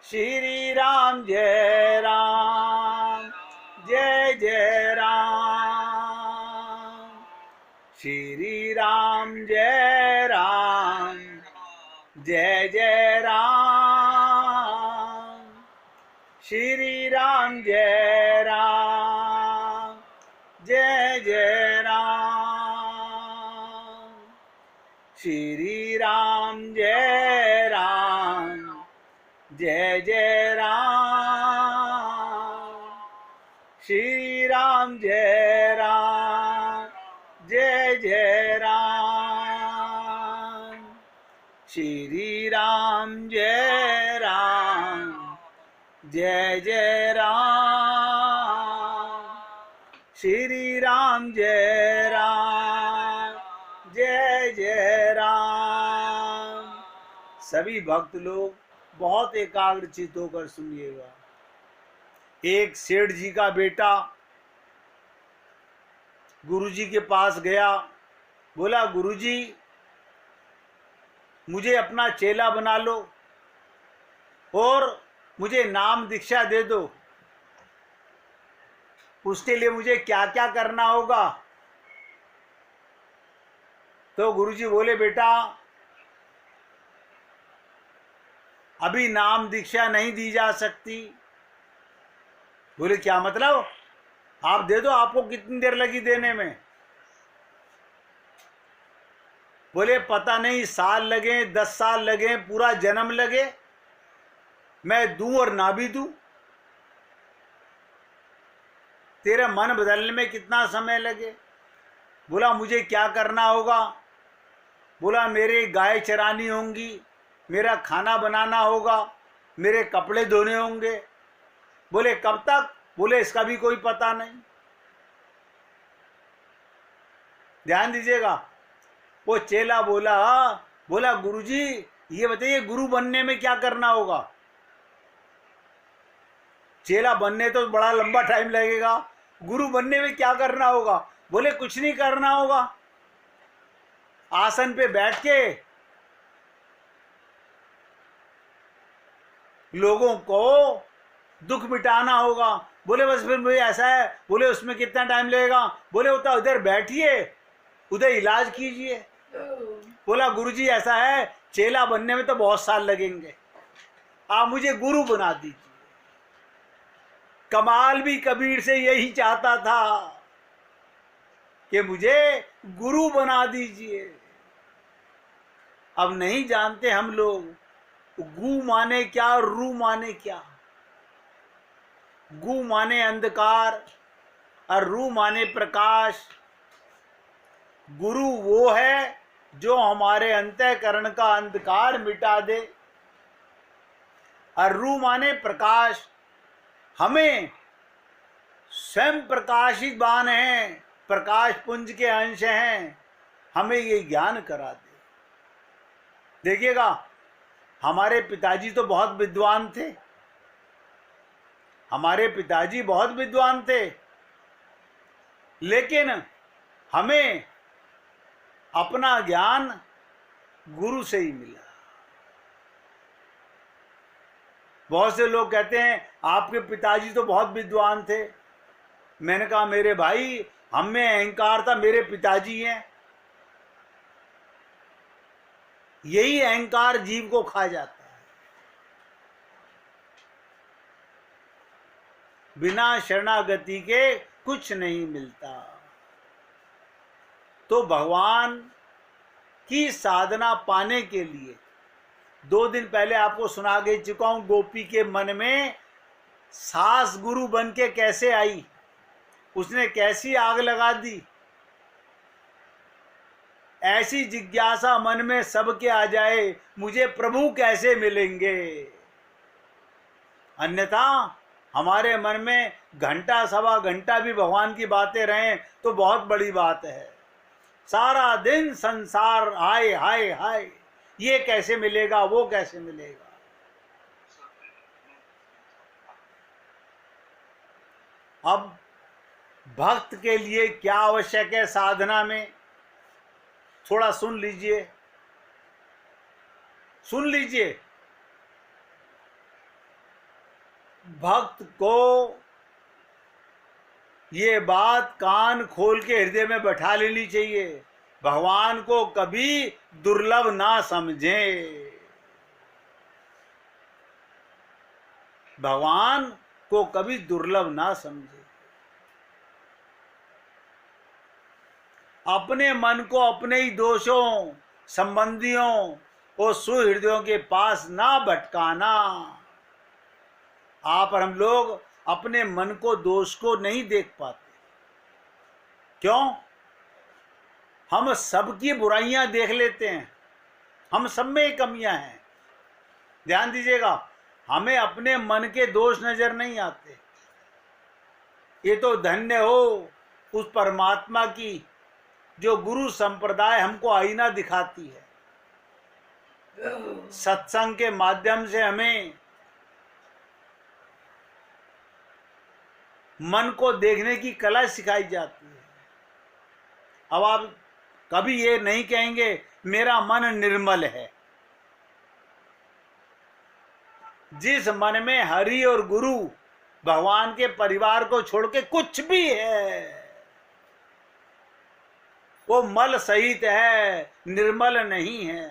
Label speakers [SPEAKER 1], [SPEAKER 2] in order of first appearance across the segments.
[SPEAKER 1] श्री राम जय राम जय जय राम। श्री राम जय राम जय जय राम। श्री राम जय राम जय जय राम। श्री राम जय राम जय जय राम। श्री राम जय राम जय जय राम। श्री राम जय राम जय जय राम। श्री राम जय राम जय जय राम। सभी भक्त लोग बहुत एकाग्रचित होकर सुनिएगा। एक सेठ जी का बेटा गुरुजी के पास गया, बोला गुरुजी मुझे अपना चेला बना लो और मुझे नाम दीक्षा दे दो। उसके लिए मुझे क्या क्या करना होगा? तो गुरुजी बोले बेटा अभी नाम दीक्षा नहीं दी जा सकती। बोले क्या मतलब? आप दे दो, आपको कितनी देर लगी देने में? बोले पता नहीं, साल लगे, 10 साल लगे, पूरा जन्म लगे, मैं दूं और ना भी दूं। तेरे मन बदलने में कितना समय लगे? बोला मुझे क्या करना होगा? बोला मेरे गाय चरानी होंगी, मेरा खाना बनाना होगा, मेरे कपड़े धोने होंगे। बोले कब तक? बोले इसका भी कोई पता नहीं। ध्यान दीजिएगा। वो चेला बोला गुरुजी ये बताइए गुरु बनने में क्या करना होगा? चेला बनने तो बड़ा लंबा टाइम लगेगा, गुरु बनने में क्या करना होगा? बोले कुछ नहीं करना होगा, आसन पे बैठ के लोगों को दुख मिटाना होगा। बोले बस फिर मुझे ऐसा है। बोले उसमें कितना टाइम लगेगा? बोले होता उधर बैठिए, उधर इलाज कीजिए। बोला गुरुजी ऐसा है, चेला बनने में तो बहुत साल लगेंगे, आप मुझे गुरु बना दीजिए। कमाल भी कबीर से यही चाहता था कि मुझे गुरु बना दीजिए। अब नहीं जानते हम लोग गु माने क्या और रू माने क्या। गु माने अंधकार और रू माने प्रकाश। गुरु वो है जो हमारे अंतःकरण का अंधकार मिटा दे, और रू माने प्रकाश। हमें स्वयं प्रकाशित बान हैं, प्रकाश पुंज के अंश हैं, हमें ये ज्ञान करा दे। देखिएगा हमारे पिताजी तो बहुत विद्वान थे, हमारे पिताजी बहुत विद्वान थे, लेकिन हमें अपना ज्ञान गुरु से ही मिला। बहुत से लोग कहते हैं आपके पिताजी तो बहुत विद्वान थे। मैंने कहा मेरे भाई हम में अहंकार था, मेरे पिताजी हैं। यही अहंकार जीव को खा जाता है। बिना शरणागति के कुछ नहीं मिलता। तो भगवान की साधना पाने के लिए 2 दिन पहले आपको सुना के चुका हूं, गोपी के मन में सास गुरु बन के कैसे आई, उसने कैसी आग लगा दी। ऐसी जिज्ञासा मन में सबके आ जाए, मुझे प्रभु कैसे मिलेंगे। अन्यथा हमारे मन में घंटा सवा घंटा भी भगवान की बातें रहें तो बहुत बड़ी बात है। सारा दिन संसार हाय हाय हाय, ये कैसे मिलेगा, वो कैसे मिलेगा। अब भक्त के लिए क्या आवश्यक है साधना में, थोड़ा सुन लीजिए, सुन लीजिए। भक्त को ये बात कान खोल के हृदय में बैठा लेनी चाहिए, भगवान को कभी दुर्लभ ना समझें। भगवान को कभी दुर्लभ ना समझे। अपने मन को अपने ही दोषों, संबंधियों और सुहृदयों के पास ना भटकाना। आप और हम लोग अपने मन को, दोष को नहीं देख पाते। क्यों? हम सबकी बुराइयां देख लेते हैं, हम सब में कमियां हैं। ध्यान दीजिएगा, हमें अपने मन के दोष नजर नहीं आते। ये तो धन्य हो उस परमात्मा की जो गुरु संप्रदाय हमको आईना दिखाती है। सत्संग के माध्यम से हमें मन को देखने की कला सिखाई जाती है। अब आप कभी ये नहीं कहेंगे मेरा मन निर्मल है। जिस मन में हरि और गुरु भगवान के परिवार को छोड़ के कुछ भी है, वो मल सहित है, निर्मल नहीं है।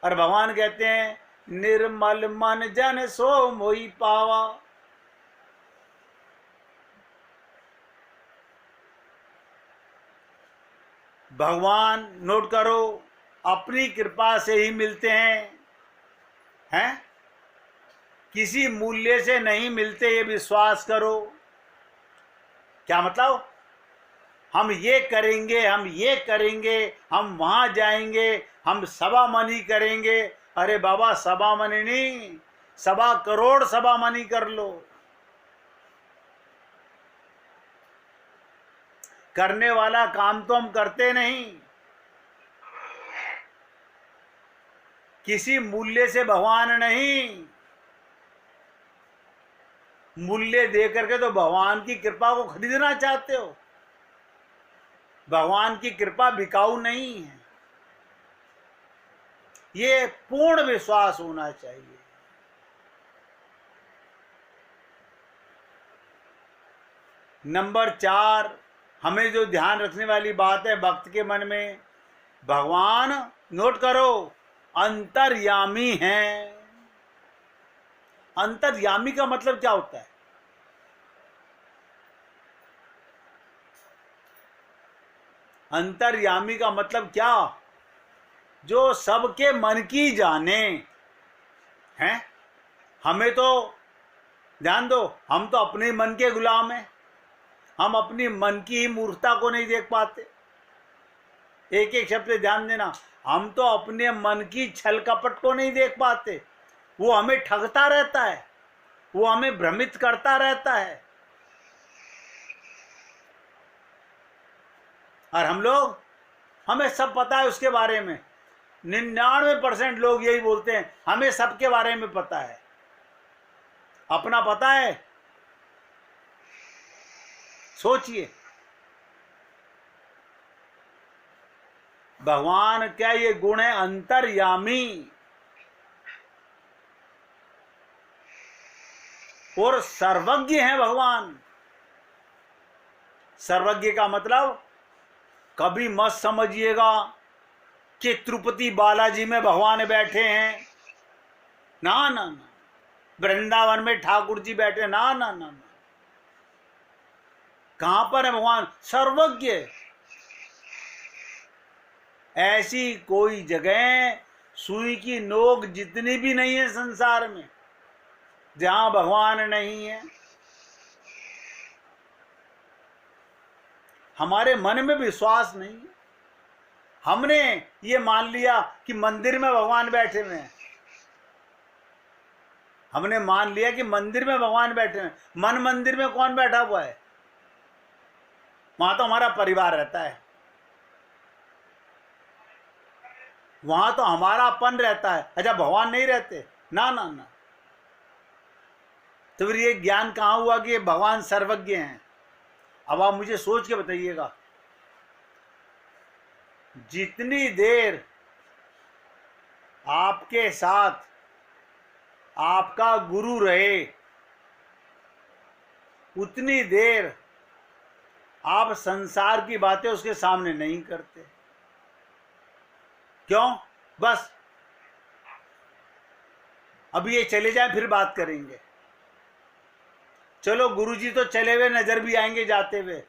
[SPEAKER 1] और भगवान कहते हैं निर्मल मन जन सो मोहि पावा। भगवान, नोट करो, अपनी कृपा से ही मिलते हैं, किसी मूल्य से नहीं मिलते, ये विश्वास करो। क्या मतलब? हम ये करेंगे, हम ये करेंगे, हम वहां जाएंगे, हम सवा मनी करेंगे। अरे बाबा, सवा मनी नहीं, 1.25 करोड़ सवा मनी कर लो। करने वाला काम तो हम करते नहीं। किसी मूल्य से भगवान नहीं, मूल्य दे करके तो भगवान की कृपा को खरीदना चाहते हो। भगवान की कृपा बिकाऊ नहीं है, ये पूर्ण विश्वास होना चाहिए। नंबर 4, हमें जो ध्यान रखने वाली बात है भक्त के मन में, भगवान, नोट करो, अंतर्यामी हैं। अंतर्यामी का मतलब क्या होता है? अंतर्यामी का मतलब क्या? जो सबके मन की जाने हैं। हमें तो ध्यान दो, हम तो अपने मन के गुलाम हैं। हम अपनी मन की ही मूर्खता को नहीं देख पाते। एक एक शब्द पे ध्यान देना, हम तो अपने मन की छल कपट को नहीं देख पाते। वो हमें ठगता रहता है, वो हमें भ्रमित करता रहता है। और हम लोग, हमें सब पता है उसके बारे में। 99% लोग यही बोलते हैं हमें सबके बारे में पता है। अपना पता है? सोचिए, भगवान क्या ये गुण है अंतर्यामी और सर्वज्ञ है भगवान। सर्वज्ञ का मतलब कभी मत समझिएगा कि तिरुपति बालाजी में भगवान बैठे हैं। ना ना ना, वृंदावन में ठाकुर जी बैठे, ना ना ना ना। कहां पर है भगवान? सर्वज्ञ। ऐसी कोई जगह सुई की नोक जितनी भी नहीं है संसार में जहां भगवान नहीं है। हमारे मन में विश्वास नहीं है। हमने ये मान लिया कि मंदिर में भगवान बैठे हुए हैं। हमने मान लिया कि मंदिर में भगवान बैठे हैं। मन मंदिर में कौन बैठा हुआ है? वहां तो हमारा परिवार रहता है, वहां तो हमारा अपन रहता है। अच्छा, भगवान नहीं रहते? ना ना ना। तो फिर ये ज्ञान कहां हुआ कि ये भगवान सर्वज्ञ हैं? अब आप मुझे सोच के बताइएगा, जितनी देर आपके साथ आपका गुरु रहे, उतनी देर आप संसार की बातें उसके सामने नहीं करते। क्यों? बस अब ये चले जाए फिर बात करेंगे। चलो गुरुजी तो चले हुए नजर भी आएंगे जाते हुए।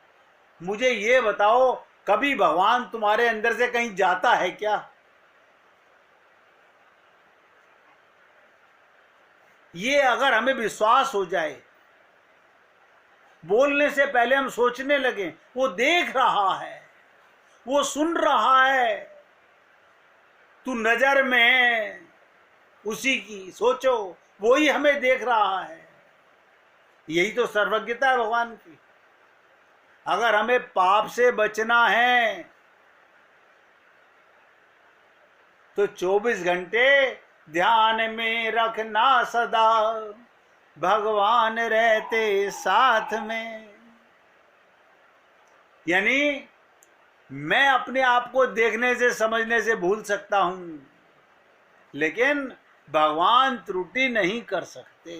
[SPEAKER 1] मुझे ये बताओ, कभी भगवान तुम्हारे अंदर से कहीं जाता है क्या? ये अगर हमें विश्वास हो जाए, बोलने से पहले हम सोचने लगे, वो देख रहा है, वो सुन रहा है, तू नजर में उसी की, सोचो वो ही हमें देख रहा है। यही तो सर्वज्ञता है भगवान की। अगर हमें पाप से बचना है तो 24 घंटे ध्यान में रखना सदा, भगवान रहते साथ में। यानी मैं अपने आप को देखने से समझने से भूल सकता हूं, लेकिन भगवान त्रुटि नहीं कर सकते।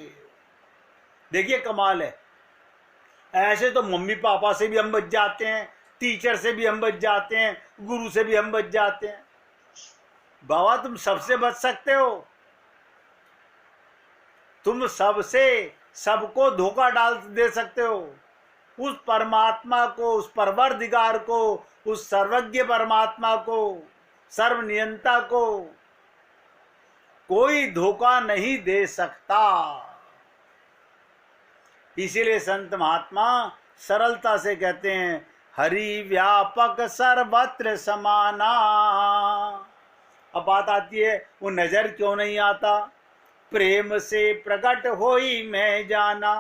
[SPEAKER 1] देखिए कमाल है। ऐसे तो मम्मी पापा से भी हम बच जाते हैं, टीचर से भी हम बच जाते हैं, गुरु से भी हम बच जाते हैं। बाबा तुम सबसे बच सकते हो। तुम सबसे सबको धोखा डाल दे सकते हो। उस परमात्मा को, उस परवरदिगार को, उस सर्वज्ञ परमात्मा को, सर्वनियंता को कोई धोखा नहीं दे सकता। इसीलिए संत महात्मा सरलता से कहते हैं, हरि व्यापक सर्वत्र समाना। अब बात आती है वो नजर क्यों नहीं आता? प्रेम से प्रकट होई मैं जाना।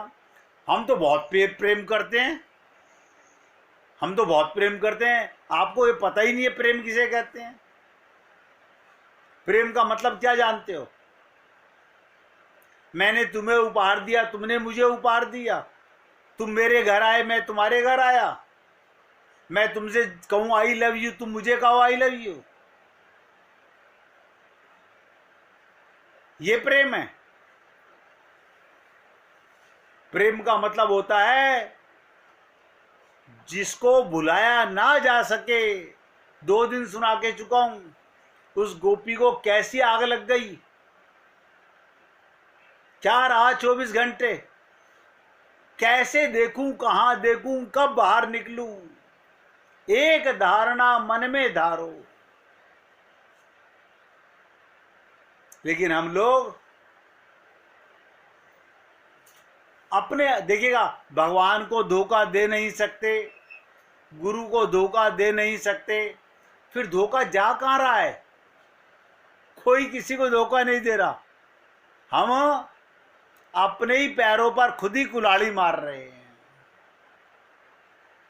[SPEAKER 1] हम तो बहुत प्रेम करते हैं, हम तो बहुत प्रेम करते हैं। आपको ये पता ही नहीं है प्रेम किसे कहते हैं। प्रेम का मतलब क्या जानते हो? मैंने तुम्हें उपहार दिया, तुमने मुझे उपहार दिया। तुम मेरे घर आए, मैं तुम्हारे घर आया। मैं तुमसे कहूं आई लव यू, तुम मुझे कहो आई लव यू। ये प्रेम है। प्रेम का मतलब होता है जिसको भुलाया ना जा सके। 2 दिन सुना के चुका हूं, उस गोपी को कैसी आग लग गई। क्या रहा 24 घंटे, कैसे देखूं, कहां देखूं, कब बाहर निकलूं। एक धारणा मन में धारो। लेकिन हम लोग अपने, देखिएगा, भगवान को धोखा दे नहीं सकते, गुरु को धोखा दे नहीं सकते, फिर धोखा जा कहां रहा है? कोई किसी को धोखा नहीं दे रहा। हम अपने ही पैरों पर खुद ही कुल्हाड़ी मार रहे हैं।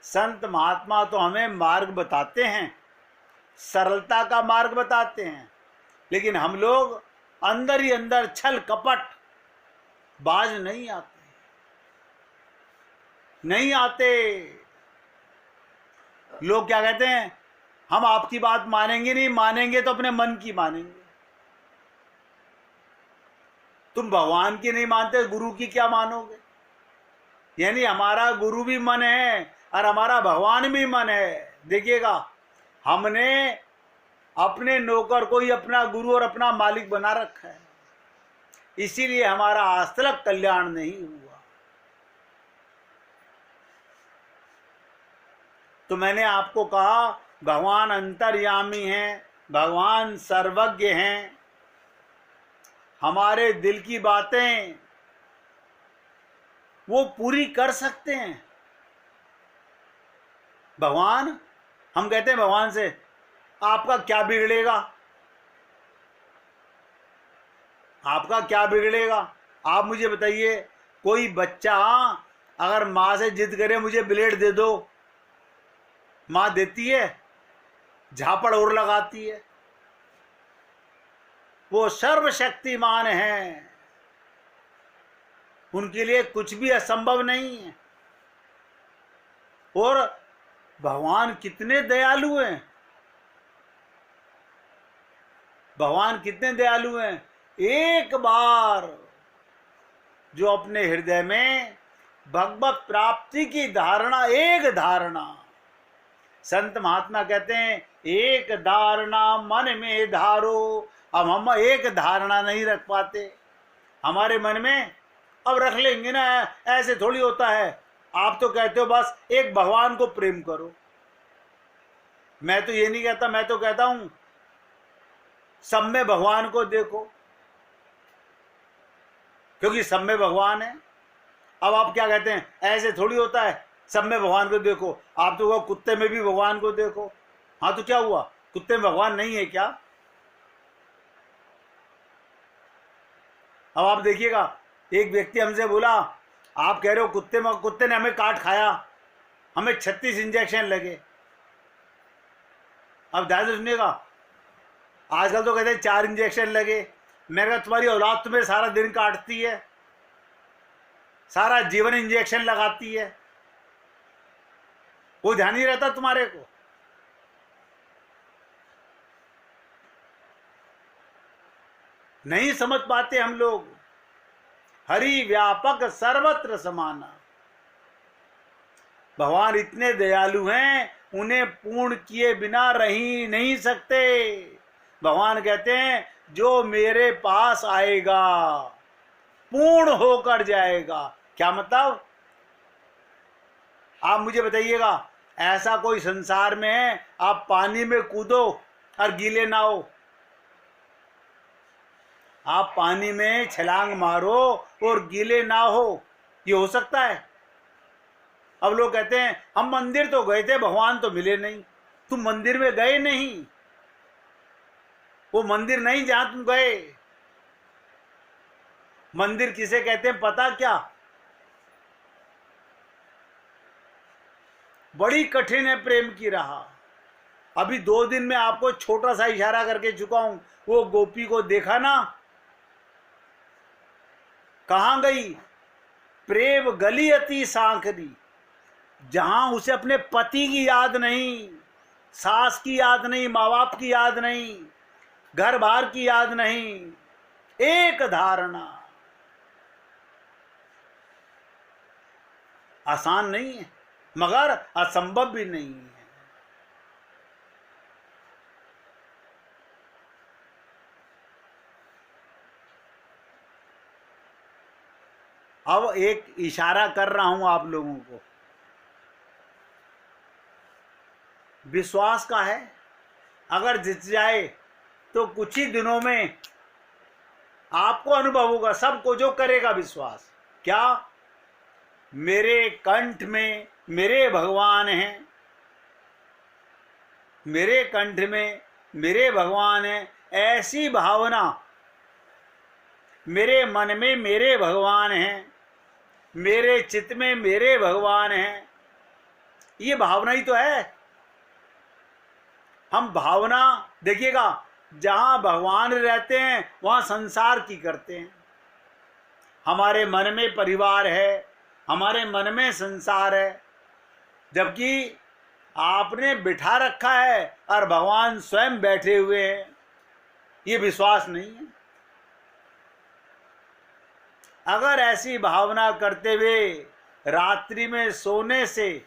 [SPEAKER 1] संत महात्मा तो हमें मार्ग बताते हैं, सरलता का मार्ग बताते हैं, लेकिन हम लोग अंदर ही अंदर छल कपट, बाज नहीं आते, नहीं आते। लोग क्या कहते हैं, हम आपकी बात मानेंगे नहीं, मानेंगे तो अपने मन की मानेंगे। तुम भगवान की नहीं मानते, गुरु की क्या मानोगे? यानी हमारा गुरु भी मन है और हमारा भगवान भी मन है। देखिएगा, हमने अपने नौकर को ही अपना गुरु और अपना मालिक बना रखा है, इसीलिए हमारा आज तक कल्याण नहीं हुआ। तो मैंने आपको कहा, भगवान अंतर्यामी हैं, भगवान सर्वज्ञ हैं। हमारे दिल की बातें वो पूरी कर सकते हैं। भगवान, हम कहते हैं भगवान से, आपका क्या बिगड़ेगा, आपका क्या बिगड़ेगा? आप मुझे बताइए, कोई बच्चा अगर माँ से जिद करे मुझे ब्लेड दे दो, माँ देती है? झापड़ और लगाती है। वो सर्वशक्तिमान हैं, उनके लिए कुछ भी असंभव नहीं है। और भगवान कितने दयालु हैं, भगवान कितने दयालु हैं। एक बार जो अपने हृदय में भगवत प्राप्ति की धारणा, एक धारणा। संत महात्मा कहते हैं एक धारणा मन में धारो। अब हम एक धारणा नहीं रख पाते हमारे मन में। अब रख लेंगे ना, ऐसे थोड़ी होता है। आप तो कहते हो बस एक भगवान को प्रेम करो। मैं तो ये नहीं कहता, मैं तो कहता हूं सब में भगवान को देखो, क्योंकि सब में भगवान है। अब आप क्या कहते हैं, ऐसे थोड़ी होता है सब में भगवान को देखो। आप तो कुत्ते में भी भगवान को देखो। हाँ तो क्या हुआ, कुत्ते में भगवान नहीं है क्या? अब आप देखिएगा, एक व्यक्ति हमसे बोला, आप कह रहे हो कुत्ते ने हमें काट खाया, हमें 36 इंजेक्शन लगे। अब ध्यान से सुनिएगा, आजकल तो कहते हैं 4 इंजेक्शन लगे। मैंने कहा तुम्हारी औलाद तुम्हें सारा दिन काटती है, सारा जीवन इंजेक्शन लगाती है, वो ध्यान नहीं रहता तुम्हारे को? नहीं समझ पाते हम लोग। हरि व्यापक सर्वत्र समाना। भगवान इतने दयालु हैं, उन्हें पूर्ण किए बिना रह ही नहीं सकते। भगवान कहते हैं जो मेरे पास आएगा पूर्ण होकर जाएगा। क्या मतलब? आप मुझे बताइएगा, ऐसा कोई संसार में है आप पानी में कूदो और गीले ना हो? आप पानी में छलांग मारो और गीले ना हो, ये हो सकता है? अब लोग कहते हैं हम मंदिर तो गए थे, भगवान तो मिले नहीं। तुम मंदिर में गए नहीं, वो मंदिर नहीं जहां तुम गए। मंदिर किसे कहते हैं पता क्या? बड़ी कठिन है प्रेम की राह। अभी 2 दिन में आपको छोटा सा इशारा करके चुका हूं। वो गोपी को देखा ना, कहां गई? प्रेम गली अति सांकरी, जहां उसे अपने पति की याद नहीं, सास की याद नहीं, माँ बाप की याद नहीं, घर बार की याद नहीं, एक धारणा। आसान नहीं है मगर असंभव भी नहीं है। अब एक इशारा कर रहा हूं आप लोगों को, विश्वास का है। अगर जित जाए तो कुछ ही दिनों में आपको अनुभव होगा, सबको जो करेगा विश्वास। क्या? मेरे कंठ में मेरे भगवान हैं, मेरे कंठ में मेरे भगवान हैं, ऐसी भावना। मेरे मन में मेरे भगवान हैं, मेरे चित्त में मेरे भगवान हैं, ये भावना ही तो है। हम भावना देखिएगा, जहां भगवान रहते हैं वहां संसार की करते हैं। हमारे मन में परिवार है, हमारे मन में संसार है, जबकि आपने बिठा रखा है और भगवान स्वयं बैठे हुए हैं। ये विश्वास नहीं है। अगर ऐसी भावना करते हुए रात्रि में सोने से,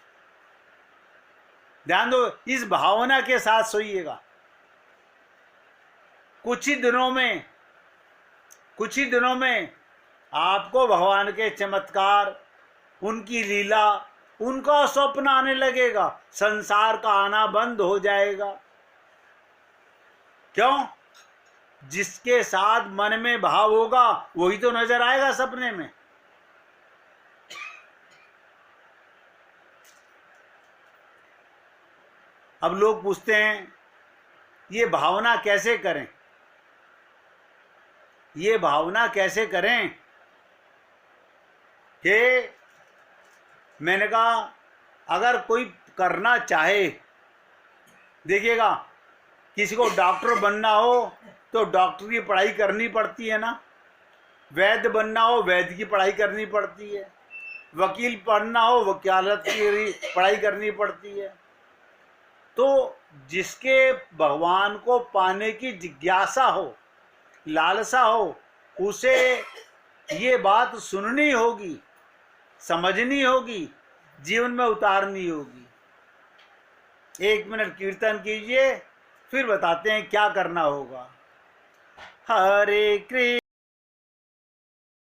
[SPEAKER 1] ध्यान दो, इस भावना के साथ सोइएगा। कुछ ही दिनों में आपको भगवान के चमत्कार, उनकी लीला, उनका स्वप्न आने लगेगा। संसार का आना बंद हो जाएगा। क्यों? जिसके साथ मन में भाव होगा वही तो नजर आएगा सपने में। अब लोग पूछते हैं ये भावना कैसे करें, ये भावना कैसे करें? कि मैंने कहा अगर कोई करना चाहे, देखिएगा, किसी को डॉक्टर बनना हो तो डॉक्टर की पढ़ाई करनी पड़ती है ना, वैद्य बनना हो वैद्य की पढ़ाई करनी पड़ती है, वकील पढ़ना हो वकालत की पढ़ाई करनी पड़ती है। तो जिसके भगवान को पाने की जिज्ञासा हो, लालसा हो, उसे ये बात सुननी होगी समझनी होगी, जीवन में उतारनी होगी। 1 मिनट कीर्तन कीजिए, फिर बताते हैं क्या करना होगा। हरे कृष्ण